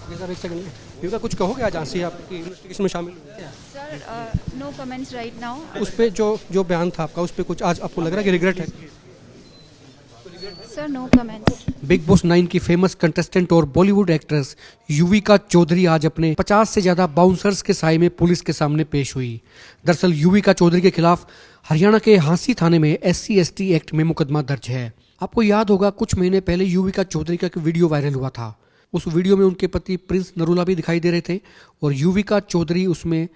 Sir एक second, Yuvika कुछ कहोगे आज आंसी आपकी इन्वेस्टिगेशन में शामिल हुई है? Sir, no comments right now. उस पे जो बयान था आपका, उस पे कुछ आज आपको लग रहा है कि रिग्रेट है? Sir, no comments. Big boss 9 की फेमस कंटेस्टेंट और बॉलीवुड एक्ट्रेस युविका चौधरी आज अपने 50 से ज्यादा बाउंसर्स के साए में पुलिस के सामने पेश हुई। दरअसल युविका चौधरी के खिलाफ हरियाणा के हांसी थाने में SC/ST एक्ट में मुकदमा दर्ज है। आपको याद होगा कुछ महीने पहले युविका चौधरी का एक वीडियो वायरल हुआ था। उस वीडियो में उनके पति प्रिंस नरूला भी दिखाई दे रहे थे और युविका चौधरी उसमें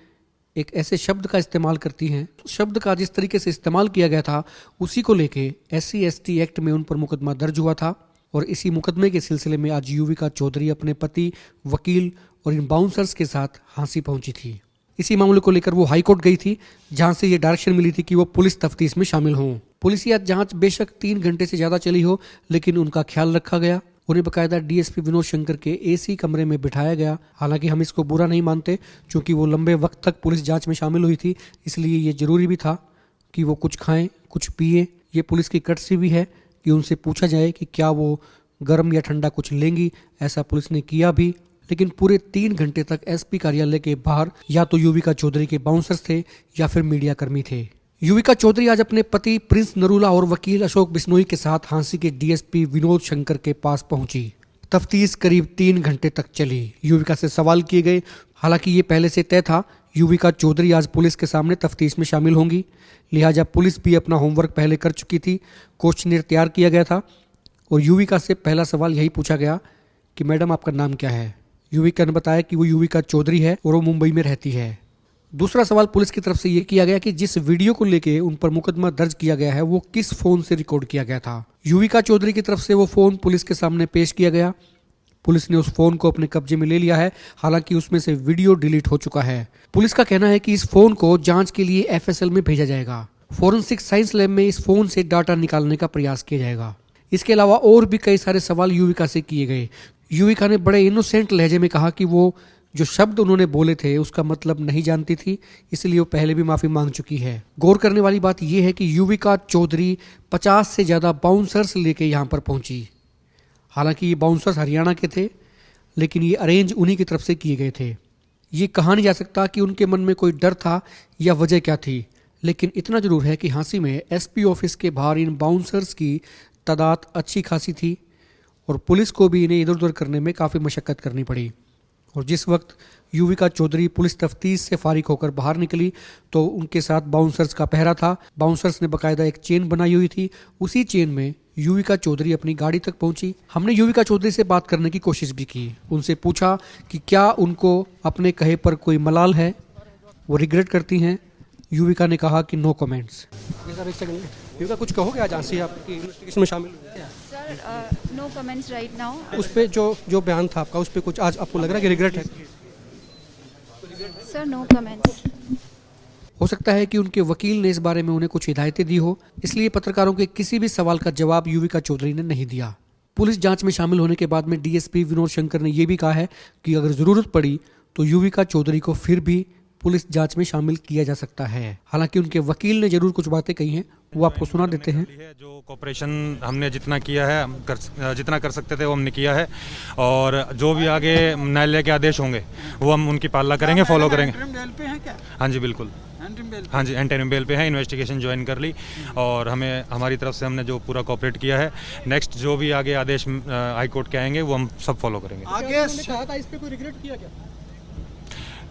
एक ऐसे शब्द का इस्तेमाल करती हैं, शब्द का जिस तरीके से इस्तेमाल किया गया था उसी को लेके SC/ST एक्ट में उन पर मुकदमा दर्ज हुआ था। और इसी मुकदमे के सिलसिले में आज युविका चौधरी अपने पति, वकील और इन बाउंसर्स के साथ हांसी पहुंची थी। इसी मामले को लेकर वो हाईकोर्ट गई थी, जहां से ये डायरेक्शन मिली थी कि वो पुलिस तफ्तीश में शामिल हों। पुलिसिया जांच बेशक 3 घंटे से ज्यादा चली हो, लेकिन उनका ख्याल रखा गया। उन्हें बकायदा DSP विनोद शंकर के AC कमरे में बिठाया गया। हालांकि हम इसको बुरा नहीं मानते, क्योंकि वो लंबे वक्त तक पुलिस जांच में शामिल हुई थी, इसलिए ये जरूरी भी था कि वो कुछ खाएं, कुछ पिए। ये पुलिस की कर्तव्य भी है कि उनसे पूछा जाए कि क्या वो गर्म या ठंडा कुछ लेंगी। ऐसा पुलिस ने किया भी, लेकिन पूरे 3 घंटे तक SP कार्यालय के बाहर या तो युविका चौधरी के बाउंसर्स थे या फिर मीडिया कर्मी थे। युविका चौधरी आज अपने पति प्रिंस नरूला और वकील अशोक बिश्नोई के साथ हांसी के DSP विनोद शंकर के पास पहुंची। तफ्तीश करीब 3 घंटे तक चली। युविका से सवाल किए गए। हालांकि ये पहले से तय था, युविका चौधरी आज पुलिस के सामने तफ्तीश में शामिल होंगी, लिहाजा पुलिस भी अपना होमवर्क पहले कर चुकी थी। क्वेश्चनर तैयार किया गया था और युविका से पहला सवाल यही पूछा गया कि मैडम आपका नाम क्या है। युविका ने बताया कि वो युविका चौधरी है और वो मुंबई में रहती है। दूसरा सवाल पुलिस की तरफ से ये किया गया कि जिस वीडियो को लेके उन पर मुकदमा दर्ज किया गया है वो किस फोन से रिकॉर्ड किया गया था। युविका चौधरी की तरफ से वो फोन पुलिस के सामने पेश किया गया। पुलिस ने उस फोन को अपने कब्जे में ले लिया है, हालांकि उसमें से वीडियो डिलीट हो चुका है। पुलिस का कहना है कि इस फोन को जांच के लिए FSL में भेजा जाएगा। फोरेंसिक साइंस लैब में इस फोन से डाटा निकालने का प्रयास किया जाएगा। इसके अलावा और भी कई सारे सवाल युविका से किए गए। युविका ने बड़े इनोसेंट लहजे में कहा कि वो जो शब्द उन्होंने बोले थे उसका मतलब नहीं जानती थी, इसलिए वो पहले भी माफी मांग चुकी है। गौर करने वाली बात यह है कि युविका चौधरी 50 से ज्यादा बाउंसर्स लेके यहाँ पर पहुंची। हालांकि ये बाउंसर्स हरियाणा के थे, लेकिन ये अरेंज उन्हीं की तरफ से किए गए थे। ये कहा नहीं जा सकता कि उनके मन में कोई डर था या वजह क्या थी, लेकिन इतना जरूर है कि हांसी में SP ऑफिस के बाहर इन बाउंसर्स की तादाद अच्छी खासी थी और पुलिस को भी इन्हें इधर उधर करने में काफ़ी मशक्कत करनी पड़ी। और जिस वक्त युविका चौधरी पुलिस तफ्तीश से फारिग होकर बाहर निकली तो उनके साथ बाउंसर्स का पहरा था। बाउंसर्स ने बकायदा एक चेन बनाई हुई थी। उसी चेन में युविका चौधरी अपनी गाड़ी तक पहुंची। हमने युविका चौधरी से बात करने की कोशिश भी की। उनसे पूछा कि क्या उनको अपने कहे पर कोई मलाल है, वो रिग्रेट करती हैं। युविका ने कहा कि नो कमेंट्स। सर एक सेकंड, युविका कुछ कहोगे आज आंसी आपकी इन्वेस्टिगेशन में शामिल हुई? Sir, no comments right now. उस पे जो बयान था आपका, उस पे कुछ आज आपको लग रहा है कि रिग्रेट है? Sir, no comments. हो सकता है कि उनके वकील ने इस बारे में उन्हें कुछ हिदायतें दी हो, इसलिए पत्रकारों के किसी भी सवाल का जवाब युविका चौधरी ने नहीं दिया। पुलिस जांच में शामिल होने के बाद में DSP विनोद शंकर ने यह भी कहा है कि अगर जरूरत पड़ी तो युविका चौधरी को फिर भी पुलिस जांच में शामिल किया जा सकता है। हालांकि उनके वकील ने जरूर कुछ बातें कही हैं, वो आपको सुना देते हैं। जो कोऑपरेशन हमने जितना किया है, जितना कर सकते थे वो हमने किया है, और जो भी आगे न्यायालय के आदेश होंगे वो हम उनकी पालना करेंगे, फॉलो करेंगे। हाँ जी बिल्कुल, हाँ जी एंटरिम बेल पे है। इन्वेस्टिगेशन ज्वाइन कर ली और हमें हमारी तरफ से हमने जो पूरा कोऑपरेट किया है। नेक्स्ट जो भी आगे आदेश हाई कोर्ट के आएंगे वो हम सब फॉलो करेंगे। आगे कहा था, इस पे कोई रिग्रेट किया क्या?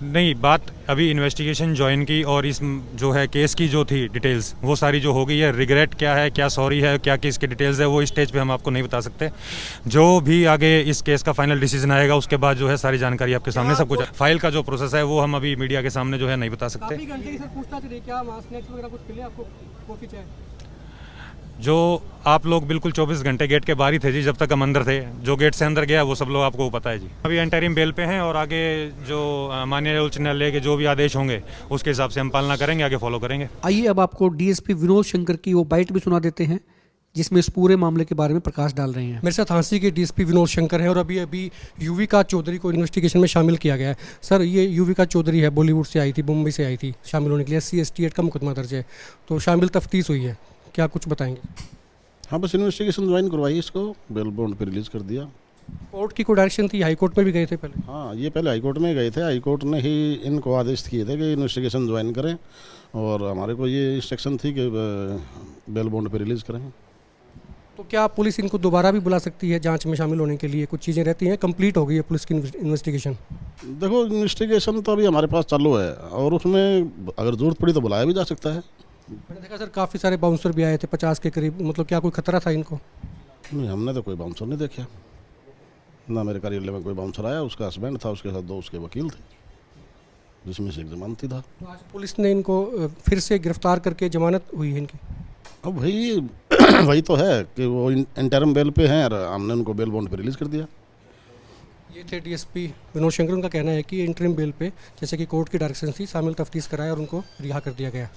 नहीं, बात अभी इन्वेस्टिगेशन ज्वाइन की और इस जो है केस की जो थी डिटेल्स वो सारी जो हो गई है। रिग्रेट क्या है, क्या सॉरी है, क्या केस की डिटेल्स है, वो इस स्टेज पे हम आपको नहीं बता सकते। जो भी आगे इस केस का फाइनल डिसीजन आएगा उसके बाद जो है सारी जानकारी आपके सामने सब कुछ। फाइल का जो प्रोसेस है वो हम अभी मीडिया के सामने जो है नहीं बता सकते। जो आप लोग बिल्कुल 24 घंटे गेट के बाहर ही थे जी, जब तक हम अंदर थे। जो गेट से अंदर गया वो सब लोग आपको पता है जी। अभी एंटरिम बेल पे हैं और आगे जो माननीय उच्च न्यायालय के जो भी आदेश होंगे उसके हिसाब से हम पालना करेंगे, आगे फॉलो करेंगे। आइए अब आपको DSP विनोद शंकर की वो बाइट भी सुना देते हैं जिसमें इस पूरे मामले के बारे में प्रकाश डाल रहे हैं। मेरे साथ हांसी के DSP विनोद शंकर हैं और अभी युविका चौधरी को इन्वेस्टिगेशन में शामिल किया गया है। सर, ये युविका चौधरी है, बॉलीवुड से आई थी, मुंबई से आई थी शामिल होने के लिए। SC/ST एक्ट का मुकदमा दर्ज है, तो शामिल तफ्तीश हुई है, क्या कुछ बताएंगे? हाँ, बस इन्वेस्टिगेशन ज्वाइन करवाई, इसको बेल बॉन्ड पे रिलीज़ कर दिया। कोर्ट की कोई डायरेक्शन थी, हाई कोर्ट में भी गए थे पहले? हाँ, ये पहले हाई कोर्ट में गए थे। हाई कोर्ट ने ही इनको आदेश किए थे कि इन्वेस्टिगेशन ज्वाइन करें, और हमारे को ये इंस्ट्रक्शन थी कि बेल बॉन्ड पे रिलीज़ करें। तो क्या पुलिस इनको दोबारा भी बुला सकती है जांच में शामिल होने के लिए? कुछ चीज़ें रहती हैं, कंप्लीट हो गई है पुलिस की इन्वेस्टिगेशन? देखो, इन्वेस्टिगेशन तो अभी हमारे पास चालू है, और उसमें अगर ज़रूरत पड़ी तो बुलाया भी जा सकता है। मैंने देखा सर काफ़ी सारे बाउंसर भी आए थे, 50 के करीब। मतलब क्या कोई खतरा था इनको? नहीं, हमने तो कोई बाउंसर नहीं देखा ना। मेरे कार्यालय में कोई बाउंसर आया, उसका हस्बैंड था, उसके साथ 2 उसके वकील थे, जिसमें से एक जमानती था। तो आज पुलिस ने इनको फिर से गिरफ्तार करके जमानत हुई है इनकी। अब वही वही तो है कि वो इंटरम बेल पे हैं, और हमने उनको बेल बॉन्ड पे रिलीज़ कर दिया। ये थे डीएसपी विनोद शंकर। उनका कहना है कि इंटरिम बेल पे, जैसे कि कोर्ट की डायरेक्शन थी, शामिल तफ्तीश कराया और उनको रिहा कर दिया गया।